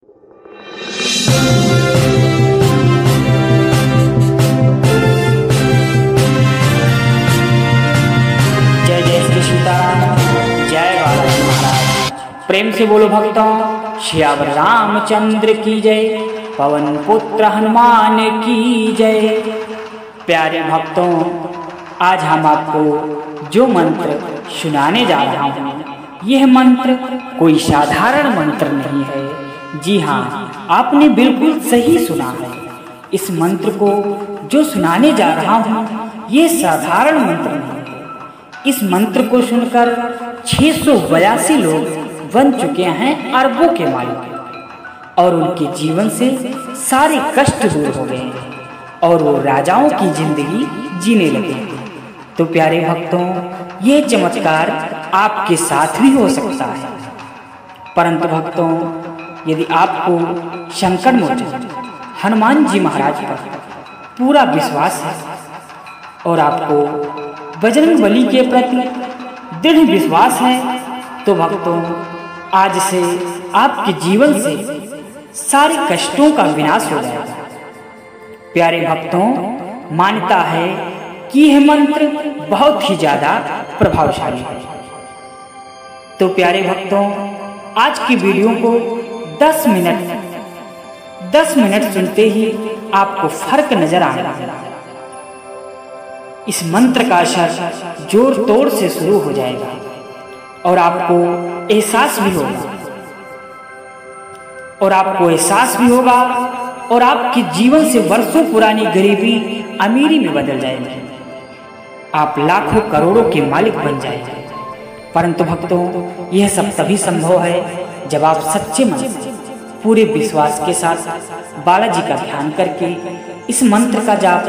जय जय श्री सीताराम, जय बालाजी महाराज। प्रेम से बोलो भक्तों, श्यावर रामचंद्र की जय, पवन पुत्र हनुमान की जय। प्यारे भक्तों, आज हम आपको जो मंत्र सुनाने जा रहा हूँ, यह मंत्र कोई साधारण मंत्र नहीं है। जी हाँ, आपने बिल्कुल सही सुना है। इस मंत्र को जो सुनाने जा रहा हूँ, ये साधारण मंत्र नहीं है। इस मंत्र को सुनकर 682 लोग बन चुके हैं अरबों के मालिक, और उनके जीवन से सारे कष्ट दूर हो गए हैं और वो राजाओं की जिंदगी जीने लगे हैं। तो प्यारे भक्तों, ये चमत्कार आपके साथ भी हो सकता है। परंतु भक्तों, यदि आपको संकट मोचन हनुमान जी महाराज पर पूरा विश्वास है और आपको बजरंग बली के प्रति दृढ़ विश्वास है, तो भक्तों, आज से आपके जीवन से सारे कष्टों का विनाश हो जाएगा। प्यारे भक्तों, मान्यता है कि यह मंत्र बहुत ही ज्यादा प्रभावशाली है। तो प्यारे भक्तों, आज की वीडियो को 10 मिनट सुनते ही आपको फर्क नजर आएगा। इस मंत्र का असर जोर तोड़ से शुरू हो जाएगा और आपको एहसास भी होगा और आपके जीवन से वर्षों पुरानी गरीबी अमीरी में बदल जाएगी। आप लाखों करोड़ों के मालिक बन जाएंगे। परंतु भक्तों, यह सब तभी संभव है जब आप सच्चे मन से पूरे विश्वास के साथ बालाजी का ध्यान करके इस मंत्र का जाप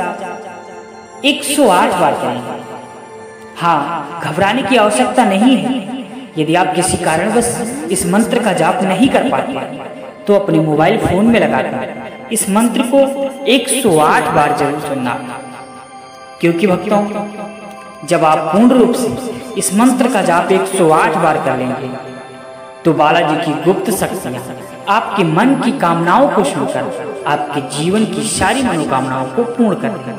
108 बार करेंगे। हाँ, घबराने की आवश्यकता नहीं है। यदि आप किसी कारणवश इस मंत्र का जाप नहीं कर पाते, तो अपने मोबाइल फोन में लगाकर इस मंत्र को 108 बार जरूर सुनना। क्योंकि भक्तों, जब आप पूर्ण रूप से इस मंत्र का जाप 108 बार कर लेंगे, तो बालाजी की गुप्त शक्तियां आपके मन की कामनाओं को सुनकर आपके जीवन की सारी मनोकामनाओं को पूर्ण कर देंगे।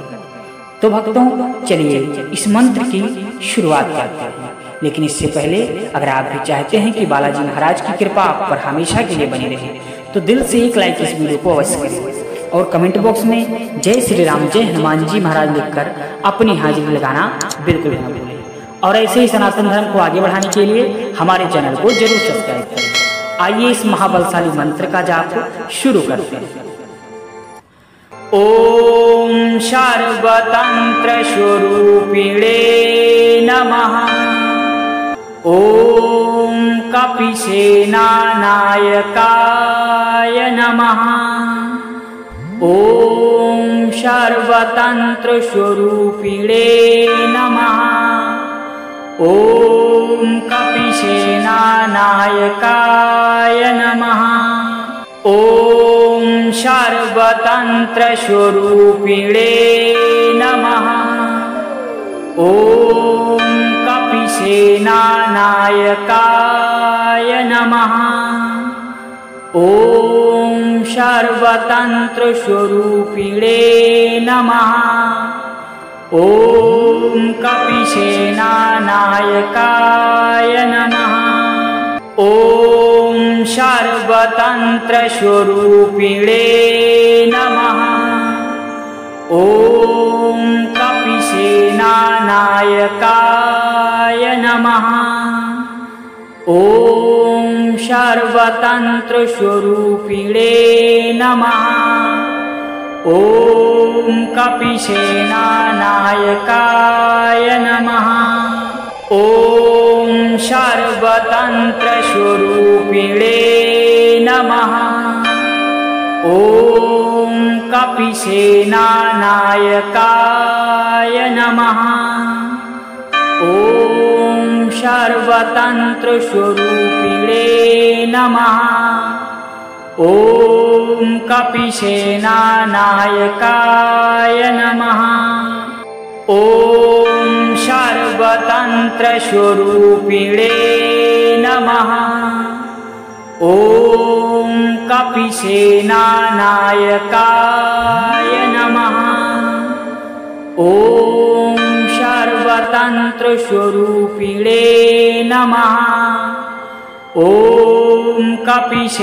तो भक्तों, चलिए इस मंत्र की शुरुआत करते हैं। लेकिन इससे पहले, अगर आप भी चाहते हैं कि बालाजी महाराज की कृपा आप पर हमेशा के लिए बनी रहे, तो दिल से एक लाइक इस वीडियो को अवश्य करें और कमेंट बॉक्स में जय श्री राम, जय हनुमान जी महाराज लिखकर अपनी हाजिरी लगाना बिल्कुल न भूलें। और ऐसे ही सनातन धर्म को आगे बढ़ाने के लिए हमारे चैनल को जरूर सब्सक्राइब करें। आइए इस महाबलशाली मंत्र का जाप शुरू करते हैं। ओम सर्वतंत्र स्वरूपिणे नमः। ओम कपिसेना नायकाय नमः। ओम सर्वतंत्र स्वरूपिणे नमः। ओम कपिसेना नायकाय नमः। ओम सर्वतंत्र स्वरूपिणे नमः। ओम कपिसेना नायकाय नमः। ओम सर्वतंत्र स्वरूपिणे नमः। ओम कपिसेना नायकाय नमः। ओम सर्वतंत्र स्वरूपिणे नमः। ओम कपिसेना नायकाय नमः। ओम सर्वतंत्र स्वरूपिणे नमः। ओम कपिसेना नायकाय नमः। ओम सर्वतंत्र स्वरूपिणे नमः। ओम कपिसेना नायकाय नमः। ओम सर्वतंत्र स्वरूपिणे नमः। ओम कपिसेना नायकाय नमः। ओम सर्वतंत्र स्वरूपिणे नमः। ओम कपिसेनानायकाय नमः। ॐ सर्वतन्त्रस्वरूपिणे नमः। ॐ कपिसेनानायकाय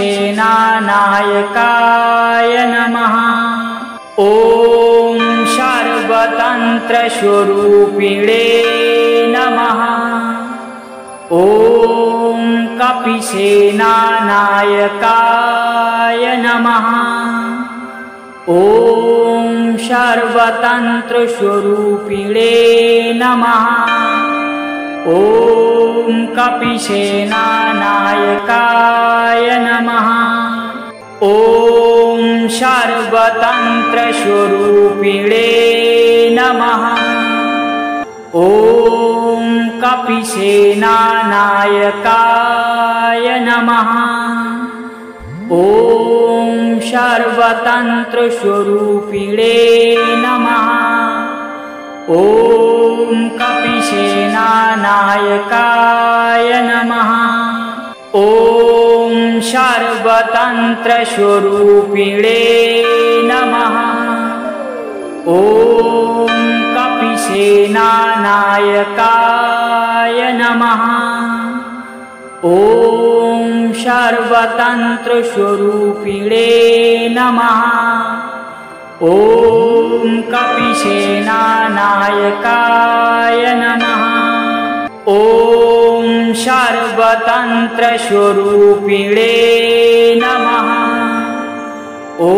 नमः। ॐ सर्वतन्त्रस्वरूपिणे नमः। ॐ कपिसेनानायकाय नमः। ॐ सर्वतन्त्रस्वरूपिणे नमः। ॐ कपिसेनानायकाय नमः। ॐ सर्वतन्त्रस्वरूपिणे नमः। ॐ कपिसेनानायकाय नमः। ॐ सर्वतन्त्रस्वरूपिणे नमः। ॐ कपिसेनानायकाय नमः। ॐ सर्वतन्त्रस्वरूपिणे नमः। ॐ कपिसेनानायकाय नमः। ॐ सर्वतन्त्रस्वरूपिणे नमः। ॐ कपिसेनानायकाय नमः। ॐ सर्वतन्त्रस्वरूपिणे नमः। ॐ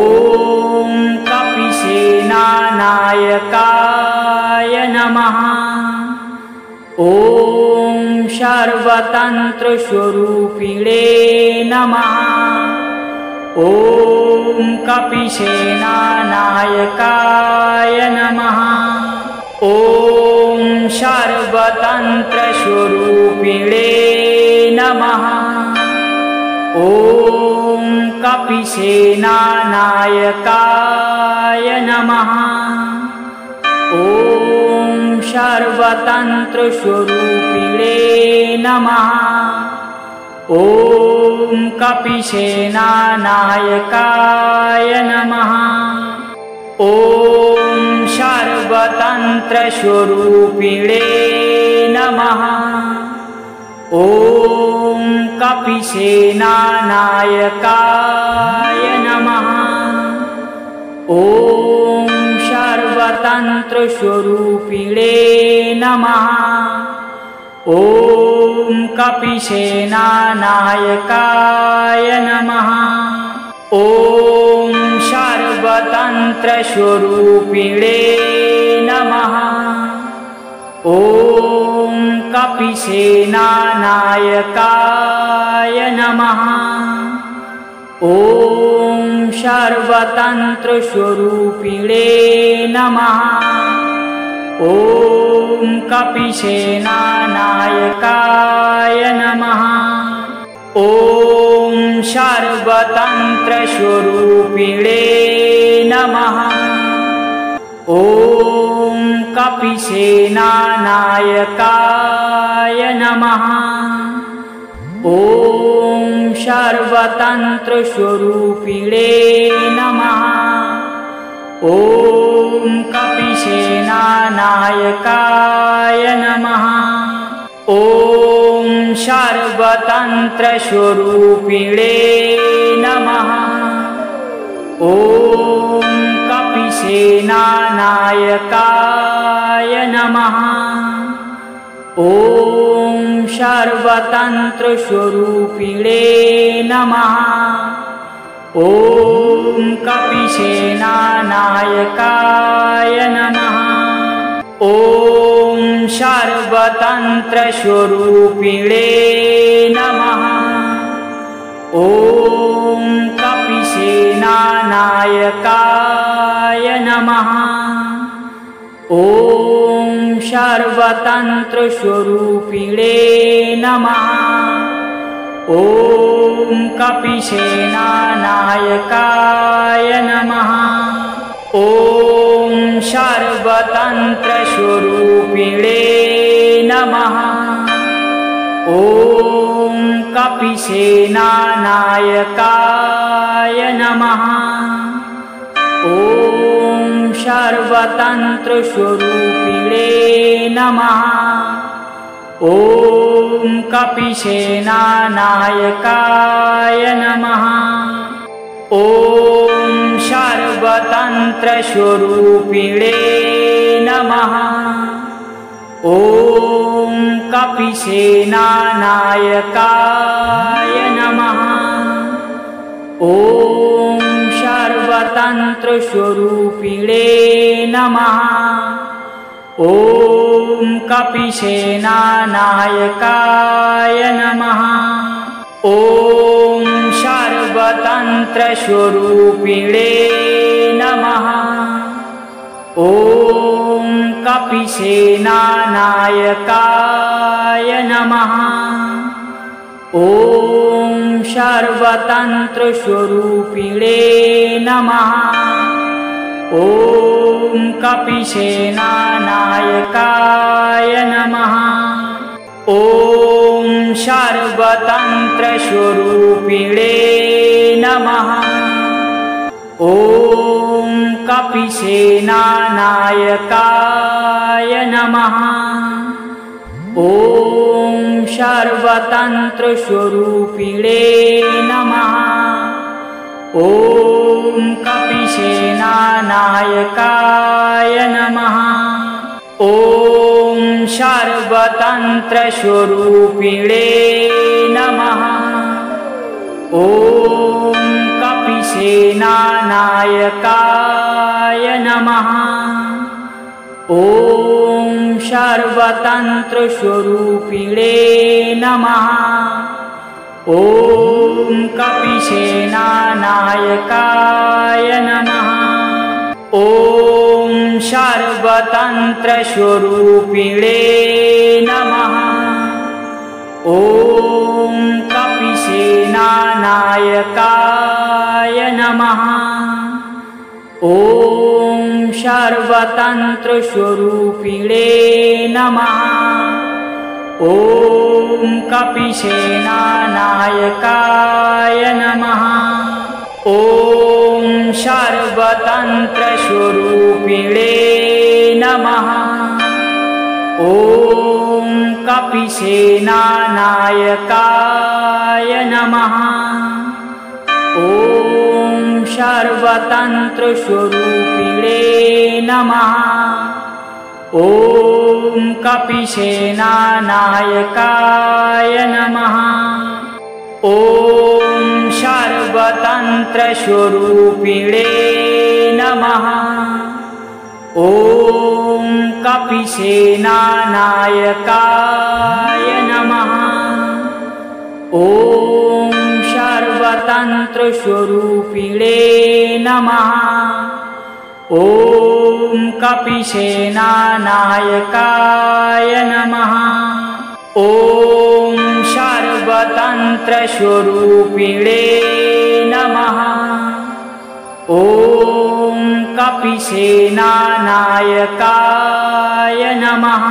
कपिसेनानायकाय नमः। ॐ सर्वतन्त्रस्वरूपिणे नमः। ॐ कपिसेनानायकाय नमः। ॐ सर्वतन्त्रस्वरूपिणे नमः। ॐ कपिसेनानायकाय नमः। ॐ सर्वतन्त्रस्वरूपिणे नमः। ॐ कपिसेनानायकाय नमः। ॐ सर्वतन्त्रस्वरूपिणे नमः। ॐ कपिसेनानायकाय नमः। ॐ सर्वतन्त्रस्वरूपिणे नमः। ॐ कपिसेनानायकाय नमः। ॐ सर्वतन्त्रस्वरूपिणे नमः। ॐ कपिसेनानायकाय नमः। ॐ सर्वतन्त्रस्वरूपिणे नमः। ॐ कपिसेनानायकाय नमः। ॐ सर्वतन्त्रस्वरूपिणे नमः। ॐ कपिसेनानायकाय नमः। ॐ सर्वतन्त्रस्वरूपिणे नमः। ॐ कपिसेनानायकाय नमः। ॐ सर्वतन्त्रस्वरूपिणे नमः। ॐ कपिसेनानायकाय नमः। ॐ सर्वतन्त्रस्वरूपिणे नमः। ॐ कपिसेनानायकाय नमः। ॐ सर्वतन्त्रस्वरूपिणे नमः। ॐ कपिसेनानायकाय नमः। ॐ सर्वतन्त्रस्वरूपिणे नमः। ॐ कपिसेनानायकाय नमः। ॐ सर्वतन्त्रस्वरूपिणे नमः। ॐ कपिसेनानायकाय नमः। ॐ सर्वतन्त्रस्वरूपिणे नमः। ॐ कपिसेनानायकाय नमः। ॐ सर्वतन्त्रस्वरूपिणे नमः। ॐ कपिसेनानायकाय नमः। ॐ सर्वतन्त्रस्वरूपिणे नमः। ॐ कपिसेनानायकाय नमः। ॐ सर्वतन्त्रस्वरूपिणे नमः। ॐ कपिसेनानायकाय नमः। ॐ सर्वतन्त्रस्वरूपिणे नमः। ॐ कपिसेनानायकाय नमः। ॐ सर्वतन्त्रस्वरूपिणे नमः। ॐ कपिसेनानायकाय नमः। ॐ सर्वतन्त्रस्वरूपिणे नमः। ॐ कपिसेनानायकाय नमः। ॐ सर्वतन्त्रस्वरूपिणे नमः। ॐ कपिसेनानायकाय नमः। ॐ सर्वतन्त्रस्वरूपिणे नमः। ॐ कपिसेनानायकाय नमः। ॐ सर्वतन्त्रस्वरूपिणे नमः। ॐ कपिसेनानायकाय नमः। ॐ सर्वतन्त्रस्वरूपिणे नमः। ॐ कपिसेनानायकाय नमः। ॐ सर्वतन्त्रस्वरूपिणे नमः। ॐ कपिसेनानायकाय नमः। ॐ सर्वतन्त्रस्वरूपिणे नमः। ॐ कपिसेनानायकाय नमः। ॐ सर्वतन्त्रस्वरूपिणे नमः। ॐ कपिसेनानायकाय नमः। ॐ सर्वतन्त्रस्वरूपिणे नमः। ॐ कपिसेनानायकाय नमः। ॐ सर्वतन्त्रस्वरूपिणे नमः। ॐ कपिसेनानायकाय नमः।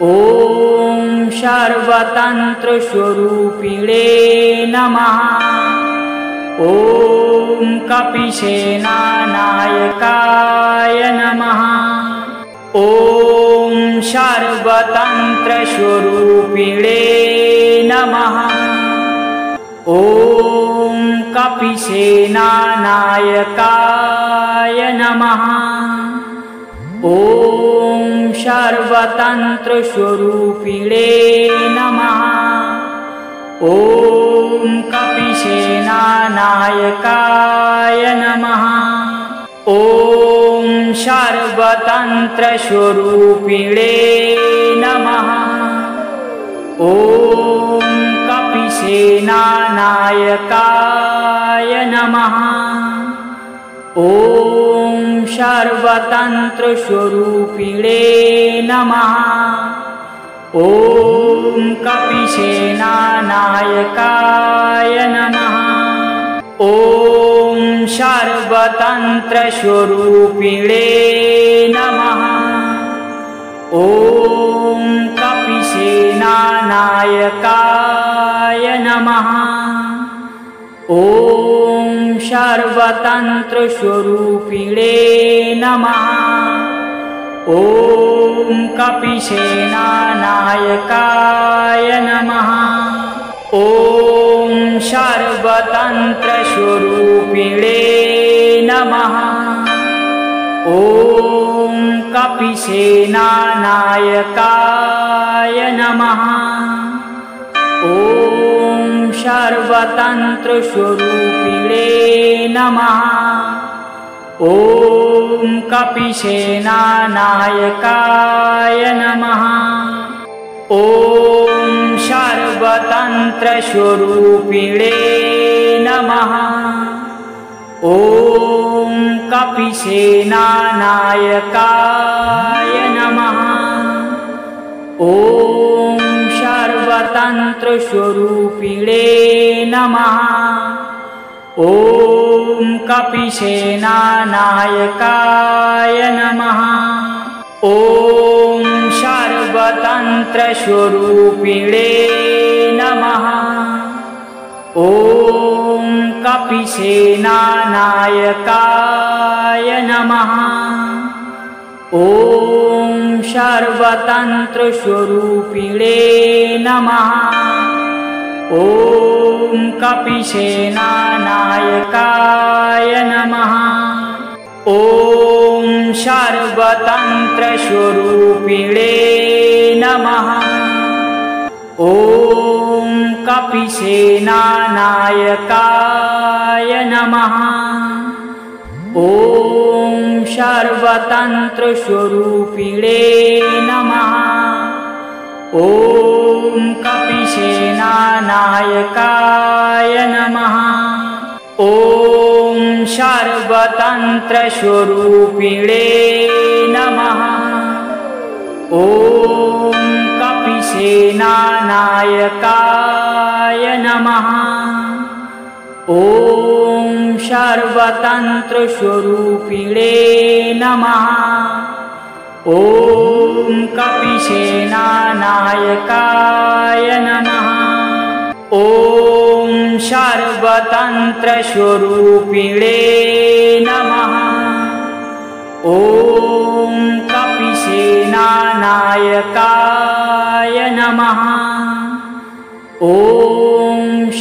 ॐ सर्वतन्त्रस्वरूपिणे नमः। ॐ कपिसेनानायकाय नमः। ॐ सर्वतन्त्रस्वरूपिणे नमः। ॐ कपिसेनानायकाय नमः। ॐ सर्वतन्त्रस्वरूपिणे नमः। ॐ कपिसेनानायकाय नमः। ॐ सर्वतन्त्रस्वरूपिणे नमः। ॐ कपिसेनानायकाय नमः। ॐ सर्वतन्त्रस्वरूपिणे नमः। ॐ कपिसेनानायकाय नमः। ॐ सर्वतन्त्रस्वरूपिणे नमः। ॐ कपिसेनानायकाय कपिसेनानायकाय नमः। ॐ सर्वतन्त्रस्वरूपिणे नमः। ॐ कपिसेनानायकाय नमः। ॐ सर्वतन्त्रस्वरूपिणे नमः। ॐ कपिसेनानायकाय नमः। ॐ सर्वतन्त्रस्वरूपिणे नमः। ॐ कपिसेनानायकाय नमः। ॐ सर्वतन्त्रस्वरूपिणे नमः। ॐ कपिसेनानायकाय नमः। ॐ सर्वतन्त्रस्वरूपिणे नमः। ॐ कपिसेनानायकाय नमः। ॐ सर्वतन्त्रस्वरूपिणे नमः। ॐ कपिसेनानायकाय नमः। ॐ सर्वतन्त्रस्वरूपिणे नमः। ॐ कपिसेनानायकाय नमः। ॐ सर्वतन्त्रस्वरूपिणे नमः। ॐ कपिसेनानायकाय नमः। ॐ सर्वतन्त्रस्वरूपिणे नमः। ॐ कपिसेनानायकाय नमः। ॐ सर्वतन्त्रस्वरूपिणे नमः। ॐ कपिसेनानायकाय नमः। ॐ सर्वतन्त्रस्वरूपिणे नमः। ॐ कपिसेनानायकाय नमः। ॐ सर्वतन्त्रस्वरूपिणे नमः। ॐ कपिसेनानायकाय नमः। ॐ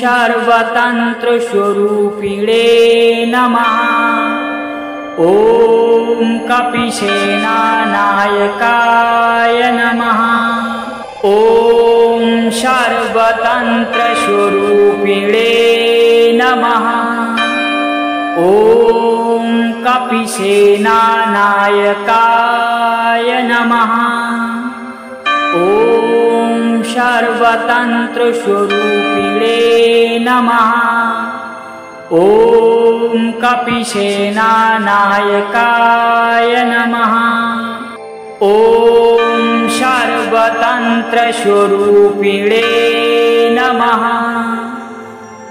सर्वतन्त्रस्वरूपिणे नमः। ॐ कपिसेनानायकाय नमः। ॐ सर्वतन्त्रस्वरूपिणे नमः। ॐ कपिसेनानायकाय नमः। ॐ सर्वतन्त्रस्वरूपिणे नमः। ॐ कपिसेनानायकाय नमः। ॐ सर्वतन्त्रस्वरूपिणे नमः।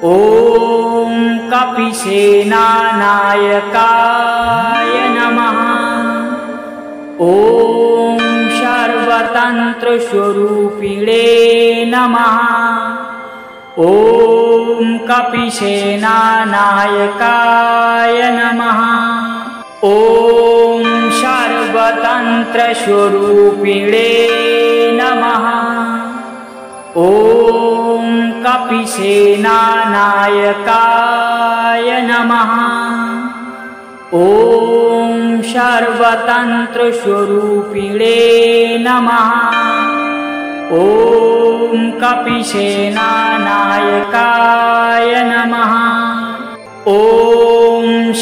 ॐ कपिसेनानायकाय नमः। ॐ सर्वतन्त्रस्वरूपिणे नमः। ॐ कपिसेनानायकाय नमः। ॐ सर्वतन्त्रस्वरूपिणे नमः। ॐ कपिसेनानायकाय नमः। ॐ सर्वतन्त्रस्वरूपिणे नमः। ॐ कपिसेनानायकाय नमः। ॐ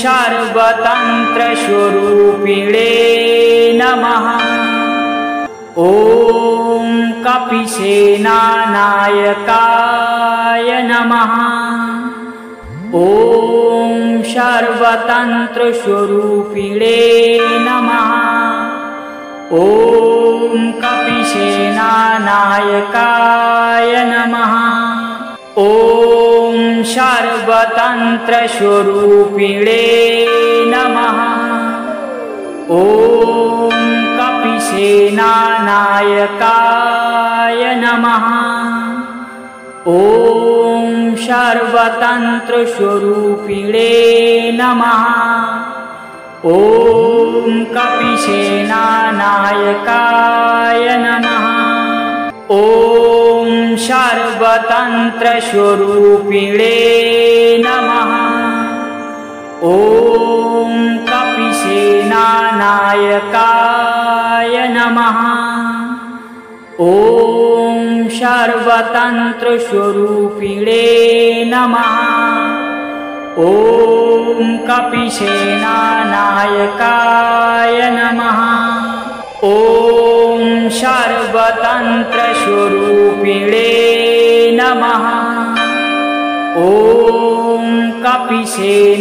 सर्वतन्त्रस्वरूपिणे नमः। ॐ कपिसेनानायकाय नमः। ॐ सर्वतन्त्रस्वरूपिणे नमः। ॐ कपिसेनानायकाय नमः। ॐ सर्वतन्त्रस्वरूपिणे नमः। ॐ कपिसेनानायकाय कपिसेनानायकाय नमः। ॐ सर्वतन्त्रस्वरूपिणे नमः। ॐ कपिसेनानायकाय नमः। ॐ सर्वतन्त्रस्वरूपिणे नमः। ॐ कपिसेनानायकाय नमः। ॐ सर्वतन्त्रस्वरूपिणे नमः। ॐ कपिसेनानायकाय नमः। ॐ सर्वतन्त्रस्वरूपिणे नमः। ॐ कपिसेनानायकाय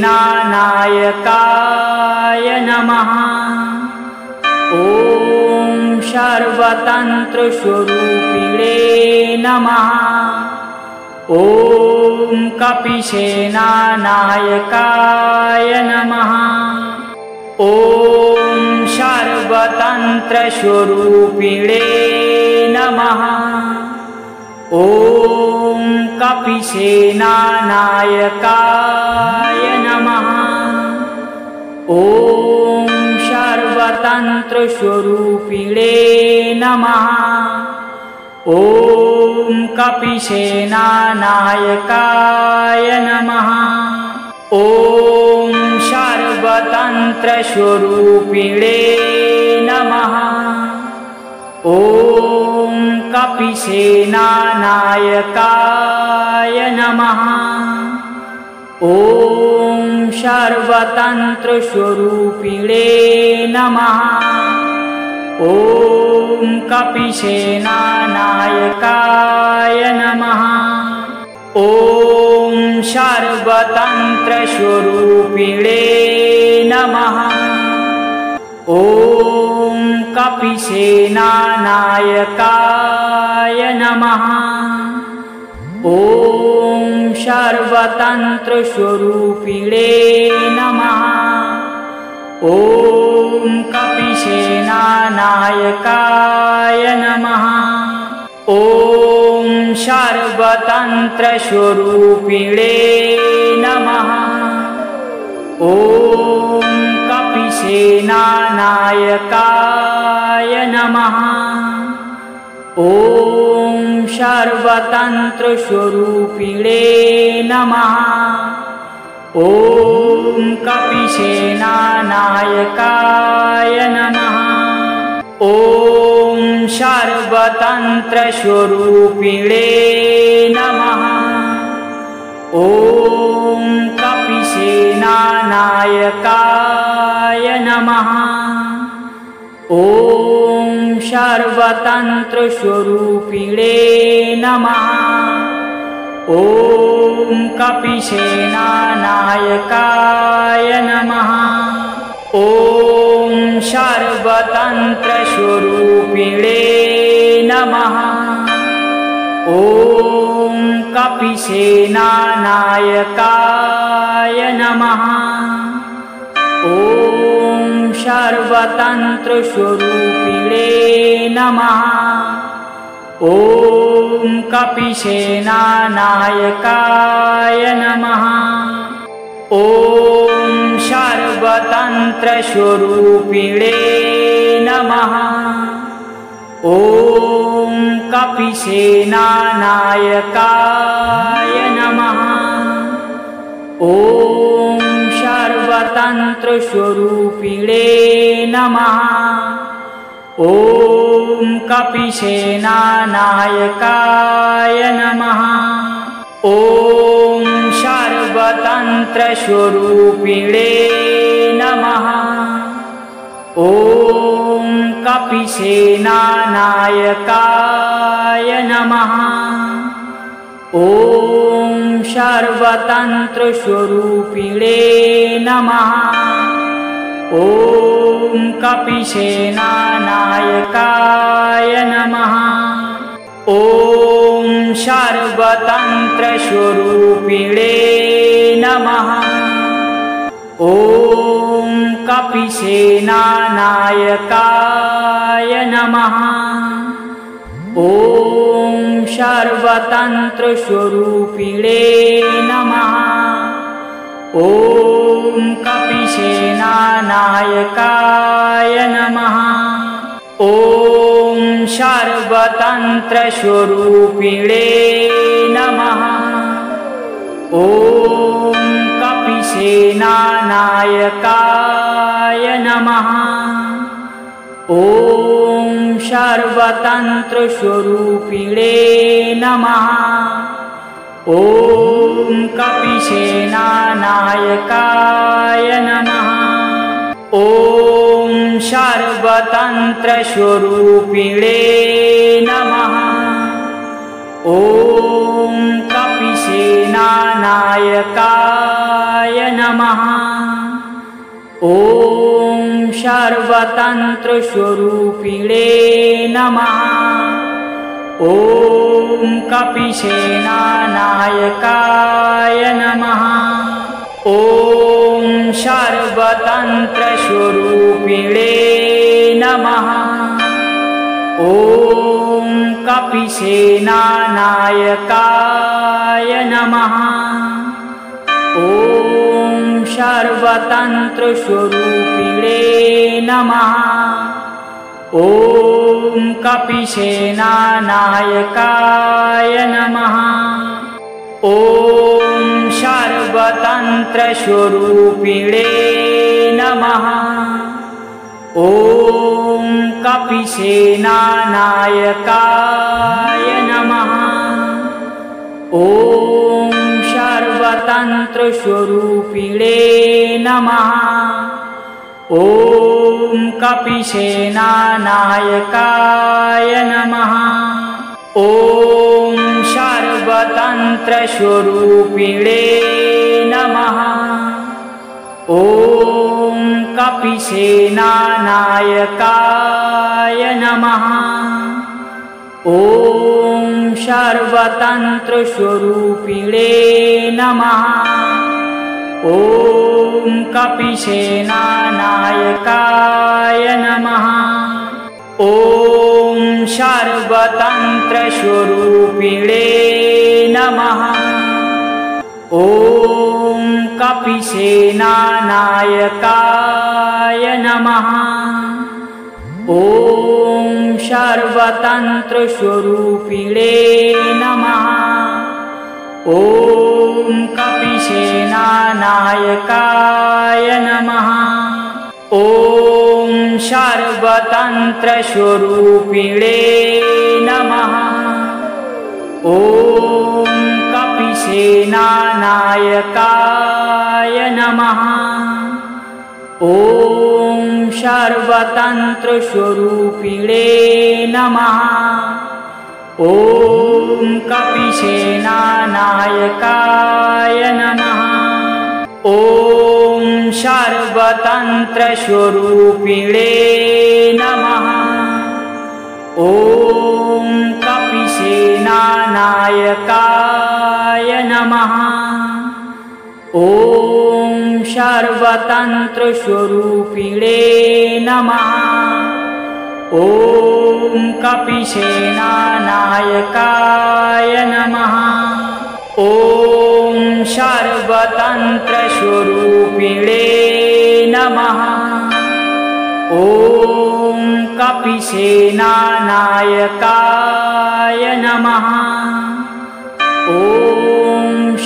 नमः। ॐ सर्वतन्त्रस्वरूपिणे नमः। ॐ कपिसेनानायकाय नमः। ॐ सर्वतन्त्रस्वरूपिणे नमः। ॐ कपिसेनानायकाय नमः। ॐ सर्वतन्त्रस्वरूपिणे नमः। ॐ कपिसेनानायकाय नमः। ॐ सर्वतन्त्रस्वरूपिणे नमः। ॐ कपिसेनानायकाय नमः। ॐ सर्वतन्त्रस्वरूपिणे नमः। ॐ कपिसेनानायकाय नमः। ॐ सर्वतन्त्रस्वरूपिणे नमः। ॐ कपिसेनानायकाय नमः। ॐ सर्वतन्त्रस्वरूपिणे नमः। ॐ कपिसेनानायकाय नमः। ॐ सर्वतन्त्रस्वरूपिणे नमः। ॐ कपिसेनानायकाय नमः। ॐ सर्वतन्त्रस्वरूपिणे नमः। ॐ कपिसेनानायकाय नमः। ॐ सर्वतन्त्रस्वरूपिणे नमः। ॐ कपिसेनानायकाय नमः। ॐ सर्वतन्त्रस्वरूपिणे नमः। ॐ कपिसेनानायकाय नमः। ॐ सर्वतन्त्रस्वरूपिणे नमः। ॐ कपिसेनानायकाय नमः। ॐ सर्वतन्त्रस्वरूपिणे नमः। ॐ कपिसेनानायकाय नमः। ॐ सर्वतन्त्रस्वरूपिणे नमः। ॐ कपिसेनानायकाय नमः। ॐ सर्वतन्त्रस्वरूपिणे नमः। ॐ कपिसेनानायकाय नमः। ॐ सर्वतन्त्रस्वरूपिणे नमः। ॐ कपिसेनानायकाय नमः। ॐ सर्वतन्त्रस्वरूपिणे नमः। ॐ कपिसेनानायकाय नमः। ॐ सर्वतन्त्रस्वरूपिणे नमः। ॐ कपिसेनानायकाय नमः। ॐ सर्वतन्त्रस्वरूपिणे नमः। ॐ कपिसेनानायकाय नमः। ॐ सर्वतन्त्रस्वरूपिणे नमः। ॐ कपिसेनानायकाय नमः। ॐ सर्वतन्त्रस्वरूपिणे नमः। ॐ कपिसेनानायकाय नमः। ॐ सर्वतन्त्रस्वरूपिणे नमः। ॐ कपिसेनानायकाय नमः। ॐ सर्वतन्त्रस्वरूपिणे नमः। ॐ कपिसेनानायकाय नमः। ॐ सर्वतन्त्रस्वरूपिणे नमः। ॐ कपिसेनानायकाय नमः। ॐ सर्वतन्त्रस्वरूपिणे नमः। ॐ कपिसेनानायकाय नमः। ॐ सर्वतन्त्रस्वरूपिणे नमः। ॐ कपिसेनानायकाय नमः। ॐ सर्वतन्त्रस्वरूपिणे नमः। ॐ कपिसेनानायकाय नमः। ॐ सर्वतन्त्रस्वरूपिणे नमः। ॐ कपिसेनानायकाय नमः। ॐ सर्वतन्त्रस्वरूपिणे नमः। ॐ कपिसेनानायकाय नमः। ॐ सर्वतन्त्रस्वरूपिणे नमः। ॐ कपिसेनानायकाय नमः। ॐ सर्वतन्त्रस्वरूपिणे नमः। ॐ कपिसेनानायकाय नमः। ॐ सर्वतन्त्रस्वरूपिणे नमः। ॐ कपिसेनानायकाय नमः। ॐ सर्वतन्त्रस्वरूपिणे नमः। ॐ कपिसेनानायकाय नमः। ॐ सर्वतन्त्रस्वरूपिणे नमः। ॐ कपिसेनानायकाय नमः। ॐ सर्वतन्त्रस्वरूपिणे नमः। ॐ कपिसेनानायकाय नमः। ॐ सर्वतन्त्रस्वरूपिणे नमः। ॐ कपिसेनानायकाय नमः। ॐ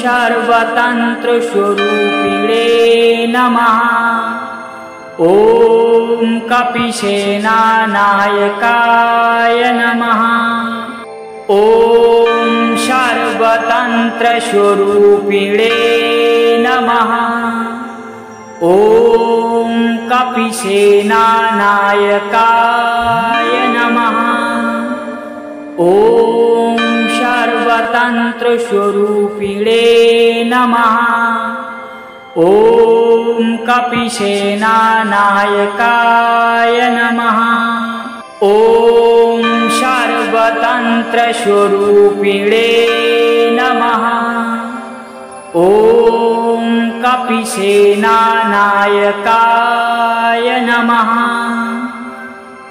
सर्वतन्त्रस्वरूपिणे नमः। ॐ कपिसेनानायकाय नमः। ॐ सर्वतन्त्रस्वरूपिणे नमः। ॐ कपिसेनानायकाय नमः। ॐ सर्वतन्त्रस्वरूपिणे नमः। ॐ कपिसेनानायकाय नमः। ॐ सर्वतन्त्रस्वरूपिणे नमः। ॐ कपिसेनानायकाय नमः।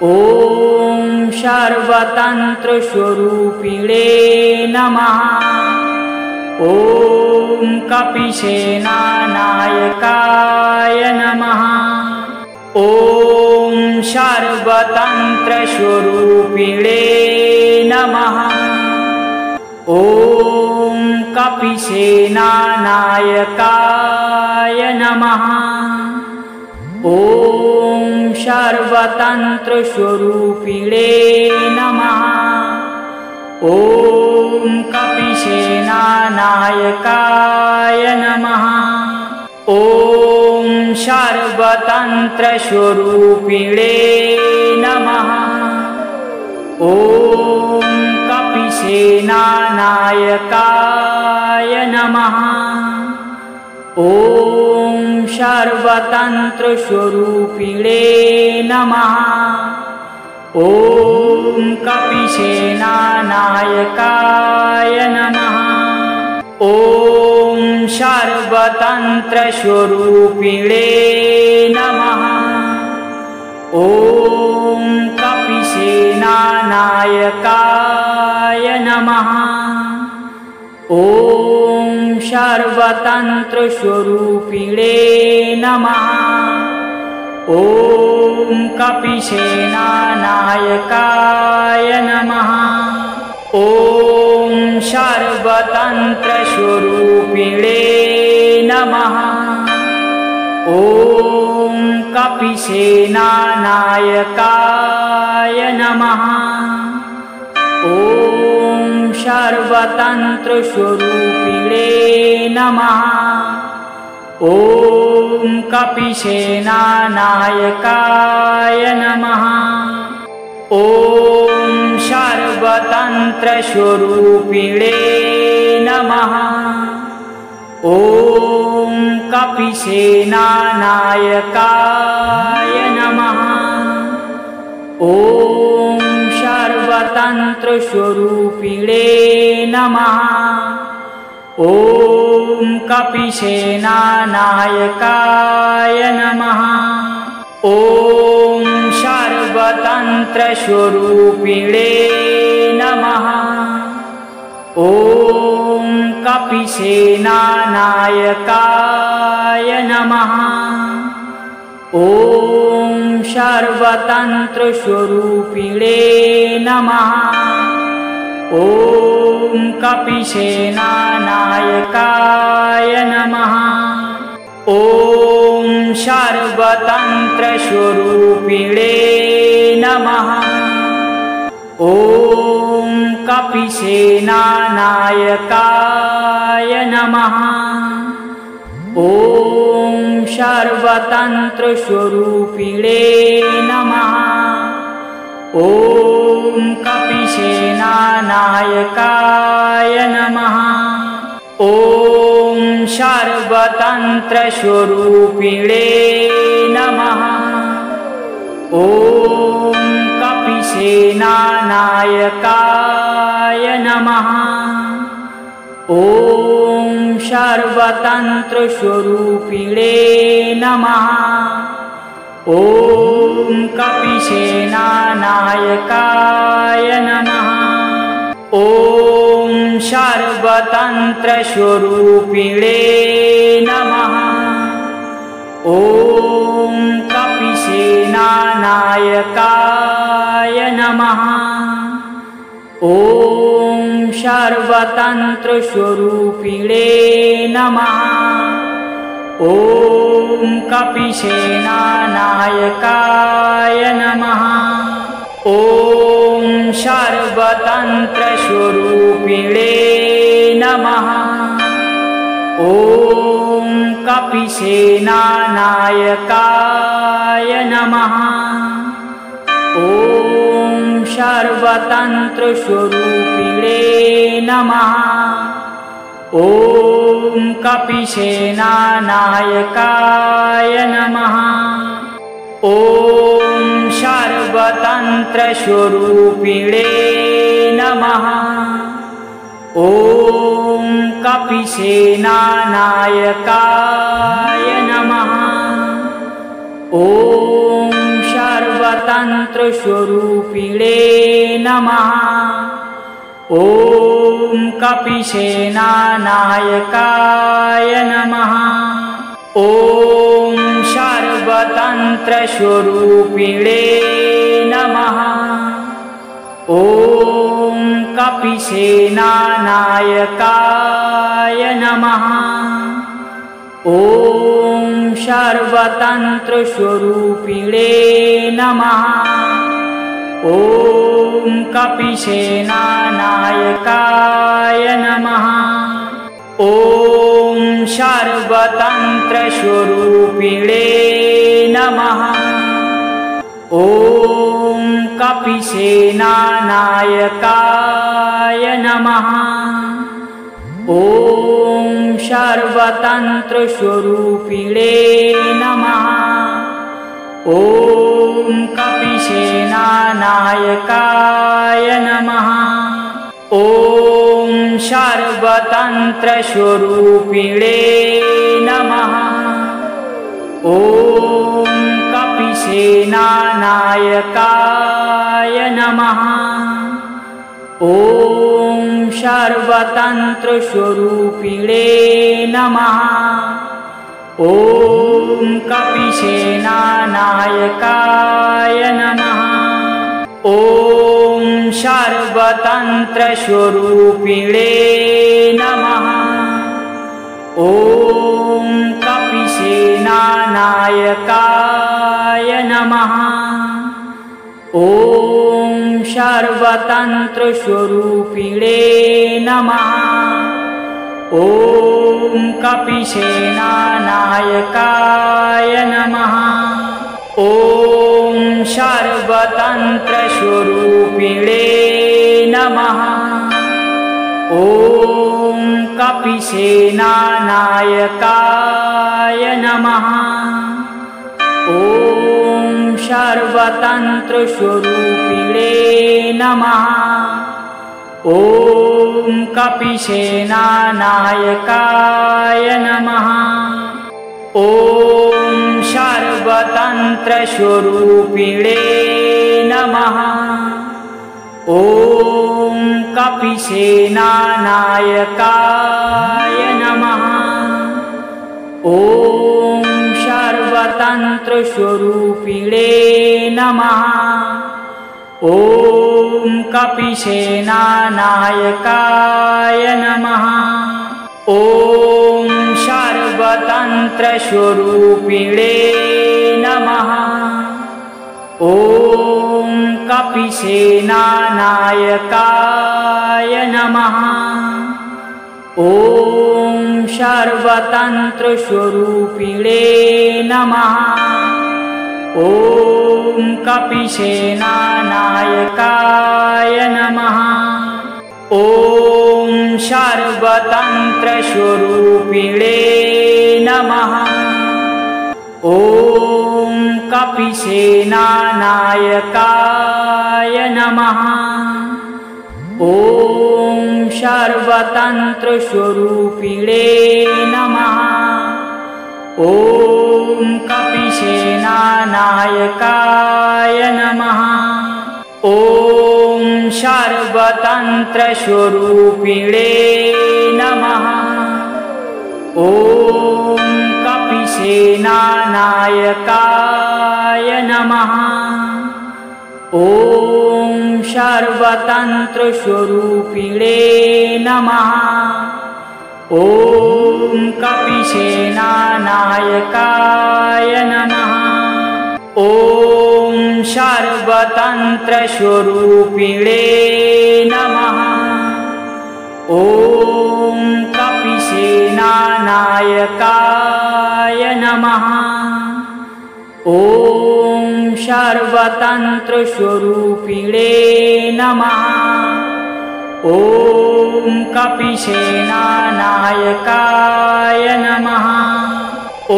ॐ सर्वतन्त्रस्वरूपिणे नमः। ॐ कपिसेनानायकाय नमः। ॐ सर्वतन्त्रस्वरूपिणे नमः। ॐ कपिसेनानायकाय नमः। ॐ सर्वतन्त्रस्वरूपिणे नमः। ॐ कपिसेनानायकाय नमः। ॐ सर्वतन्त्रस्वरूपिणे नमः। ॐ कपिसेनानायकाय नमः। ॐ सर्वतन्त्रस्वरूपिणे नमः। ॐ कपिसेनानायकाय नमः। ॐ सर्वतन्त्रस्वरूपिणे नमः। ॐ कपिसेनानायकाय नमः। ॐ सर्वतन्त्रस्वरूपिणे नमः। ॐ कपिसेनानायकाय नमः। ॐ सर्वतन्त्रस्वरूपिणे नमः। ॐ कपिसेनानायकाय नमः। ॐ सर्वतन्त्रस्वरूपिणे नमः। ॐ कपिसेनानायकाय नमः। ॐ सर्वतन्त्रस्वरूपिणे नमः। ॐ कपिसेनानायकाय नमः। ॐ सर्वतन्त्रस्वरूपिणे नमः। ॐ कपिसेनानायकाय नमः। ॐ सर्वतन्त्रस्वरूपिणे नमः। ॐ कपिसेनानायकाय नमः। ॐ सर्वतन्त्रस्वरूपिणे नमः। ॐ कपिसेनानायकाय नमः। ॐ सर्वतन्त्रस्वरूपिणे नमः। ॐ कपिसेनानायकाय नमः। ॐ सर्वतन्त्रस्वरूपिणे नमः। ॐ कपिसेनानायकाय नमः। ॐ सर्वतन्त्रस्वरूपिणे नमः। ॐ कपिसेनानायकाय नमः। ॐ सर्वतन्त्रस्वरूपिणे नमः। ॐ कपिसेनानायकाय नमः। ॐ सर्वतन्त्रस्वरूपिणे नमः। ॐ कपिसेनानायकाय नमः। ॐ सर्वतन्त्रस्वरूपिणे नमः। ॐ कपिसेनानायकाय नमः। ॐ सर्वतन्त्रस्वरूपिणे नमः। ॐ कपिसेनानायकाय नमः। ॐ सर्वतन्त्रस्वरूपिणे नमः। ॐ कपिसेनानायकाय नमः। ॐ सर्वतन्त्रस्वरूपिणे नमः। ॐ कपिसेनानायकाय नमः। ॐ सर्वतन्त्रस्वरूपिणे सर्वतन्त्रस्वरूपिणे नमः। ॐ कपिसेनानायकाय नमः। ॐ सर्वतन्त्रस्वरूपिणे नमः। ॐ कपिसेनानायकाय नमः। ॐ सर्वतन्त्रस्वरूपिणे नमः। ॐ कपिसेनानायकाय नमः। ॐ सर्वतन्त्रस्वरूपिणे नमः। ॐ कपिसेनानायकाय नमः। ॐ सर्वतन्त्रस्वरूपिणे नमः। ॐ कपिसेनानायकाय नमः। ॐ सर्वतन्त्रस्वरूपिणे नमः। ॐ कपिसेनानायकाय नमः। ॐ सर्वतन्त्रस्वरूपिणे नमः। ॐ कपिसेनानायकाय नमः। ॐ सर्वतन्त्रस्वरूपिणे नमः। ॐ कपिसेनानायकाय नमः। ॐ सर्वतन्त्रस्वरूपिणे नमः। ॐ कपिसेनानायकाय नमः। ॐ सर्वतन्त्रस्वरूपिणे नमः। ॐ कपिसेनानायकाय नमः। ॐ सर्वतन्त्रस्वरूपिणे नमः। ॐ कपिसेनानायकाय नमः। ॐ सर्वतन्त्रस्वरूपिणे नमः। ॐ कपिसेनानायकाय नमः। ॐ सर्वतन्त्रस्वरूपिणे नमः। ॐ कपिसेनानायकाय नमः। ॐ सर्वतन्त्रस्वरूपिणे नमः। ॐ कपिसेनानायकाय नमः। ॐ सर्वतन्त्रस्वरूपिणे नमः। ॐ कपिसेनानायकाय नमः। ॐ सर्वतन्त्रस्वरूपिणे नमः। ॐ कपिसेनानायकाय नमः। ॐ सर्वतन्त्रस्वरूपिणे नमः। ॐ कपिसेनानायकाय नमः। ॐ सर्वतन्त्रस्वरूपिणे नमः। ॐ कपिसेनानायकाय नमः। ॐ सर्वतन्त्रस्वरूपिणे नमः। ॐ कपिसेनानायकाय नमः। ॐ सर्वतन्त्रस्वरूपिणे नमः। ॐ कपिसेनानायकाय नमः। ॐ सर्वतन्त्रस्वरूपिणे नमः। ॐ कपिसेनानायकाय नमः। ॐ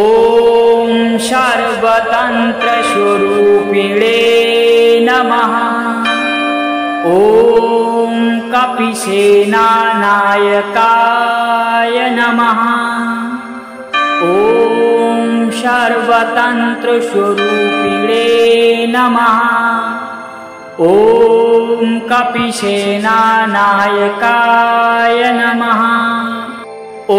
सर्वतन्त्रस्वरूपिणे नमः। ॐ कपिसेनानायकाय नमः। ॐ सर्वतन्त्रस्वरूपिणे नमः। ॐ कपिसेनानायकाय नमः। ॐ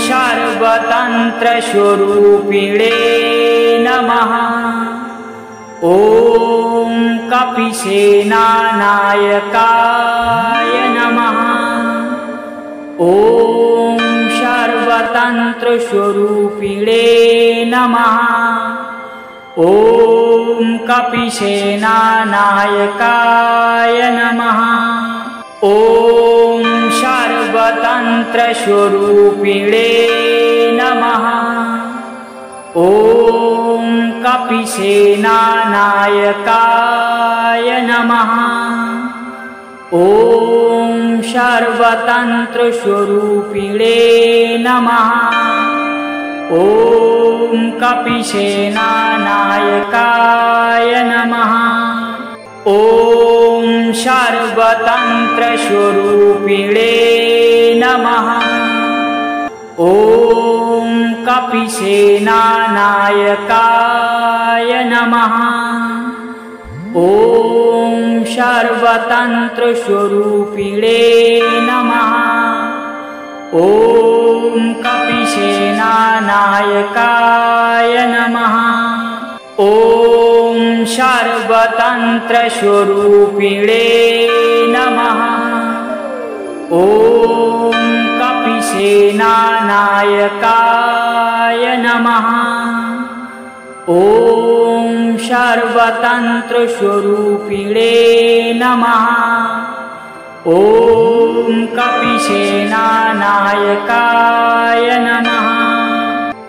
सर्वतन्त्रस्वरूपिणे नमः। ॐ कपिसेनानायकाय नमः। ॐ सर्वतन्त्रस्वरूपिणे नमः। ॐ कपिसेनानायकाय नमः। ॐ सर्वतन्त्रस्वरूपिणे नमः। ॐ कपिसेनानायकाय नमः। ॐ सर्वतन्त्रस्वरूपिणे नमः। ॐ कपिसेनानायकाय नमः। ॐ सर्वतन्त्रस्वरूपिणे नमः। ॐ कपिसेनानायकाय नमः। ॐ सर्वतन्त्रस्वरूपिणे नमः। ॐ कपिसेनानायकाय नमः। ॐ सर्वतन्त्रस्वरूपिणे नमः। ॐ कपिसेनानायकाय नमः। ॐ सर्वतन्त्रस्वरूपिणे नमः। ॐ कपिसेनानायकाय नमः। ॐ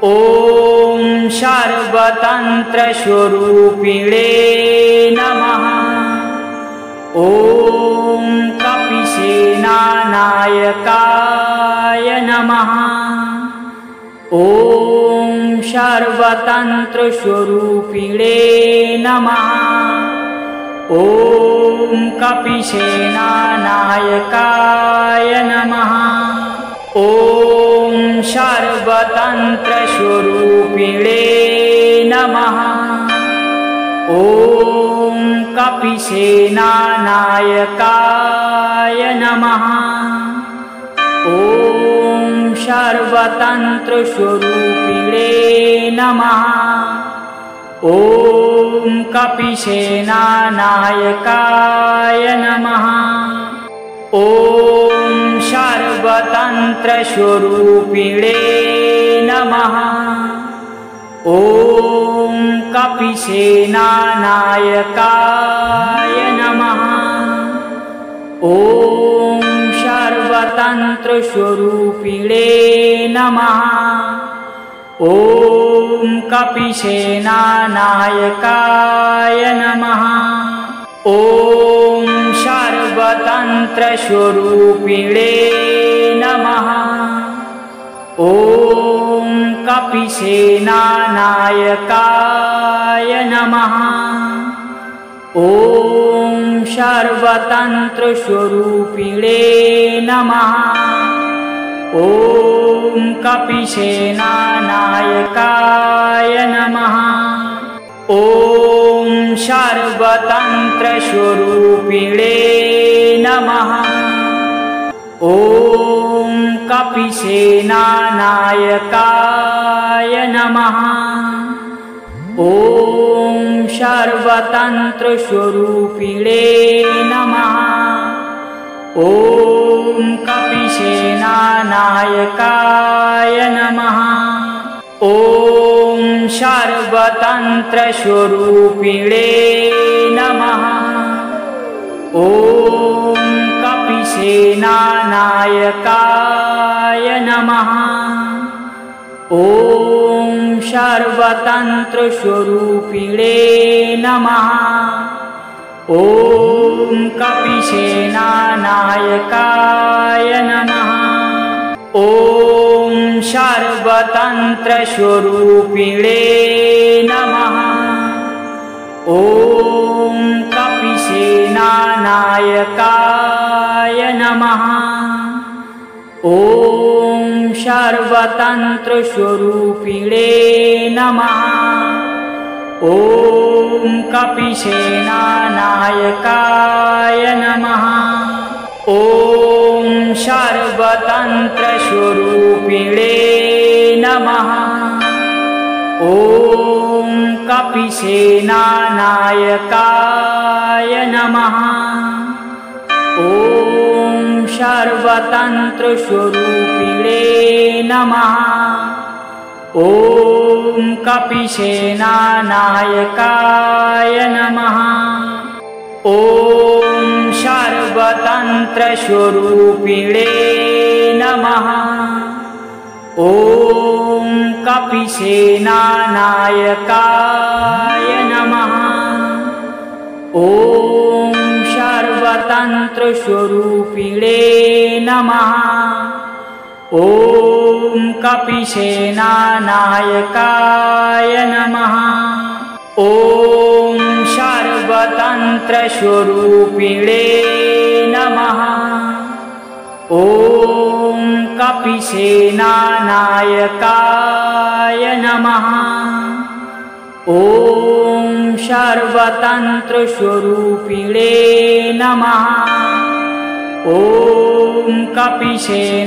सर्वतन्त्रस्वरूपिणे नमः। ॐ कपिसेनानायकाय नमः। ॐ सर्वतन्त्रस्वरूपिणे नमः। ॐ कपिसेनानायकाय नमः। ॐ सर्वतन्त्रस्वरूपिणे नमः। ॐ कपिसेनानायकाय नमः। ॐ सर्वतन्त्रस्वरूपिणे नमः। ॐ कपिसेनानायकाय नमः। ॐ सर्वतन्त्रस्वरूपिणे नमः। ॐ कपिसेनानायकाय नमः। ॐ सर्वतन्त्रस्वरूपिणे नमः। ॐ कपिसेनानायकाय नमः। ॐ सर्वतन्त्रस्वरूपिणे नमः। ॐ कपिसेनानायकाय नमः। ॐ सर्वतन्त्रस्वरूपिणे नमः। ॐ कपिसेनानायकाय नमः। ॐ सर्वतन्त्रस्वरूपिणे नमः। ॐ कपिसेनानायकाय नमः। ॐ सर्वतन्त्रस्वरूपिणे नमः। ॐ कपिसेनानायकाय नमः। ॐ सर्वतन्त्रस्वरूपिणे नमः। ॐ कपिसेनानायकाय नमः। ॐ सर्वतन्त्रस्वरूपिणे नमः। ॐ कपिसेनानायकाय नमः। ॐ सर्वतन्त्रस्वरूपिणे नमः। ॐ कपिसेनानायकाय नमः। ॐ सर्वतन्त्रस्वरूपिणे नमः। ॐ कपिसेनानायकाय नमः। ॐ सर्वतन्त्रस्वरूपिणे नमः। ॐ कपिसेनानायकाय नमः। ॐ सर्वतन्त्रस्वरूपिणे नमः। ॐ कपिसेनानायकाय नमः। ॐ सर्वतन्त्रस्वरूपिणे नमः। ॐ कपिसेनानायकाय नमः। ॐ सर्वतन्त्रस्वरूपिणे नमः। ॐ कपिसेनानायकाय नमः। ॐ सर्वतन्त्रस्वरूपिणे नमः। ॐ कपिसेनानायकाय नमः। ॐ सर्वतन्त्रस्वरूपिणे नमः। ॐ कपिसेनानायकाय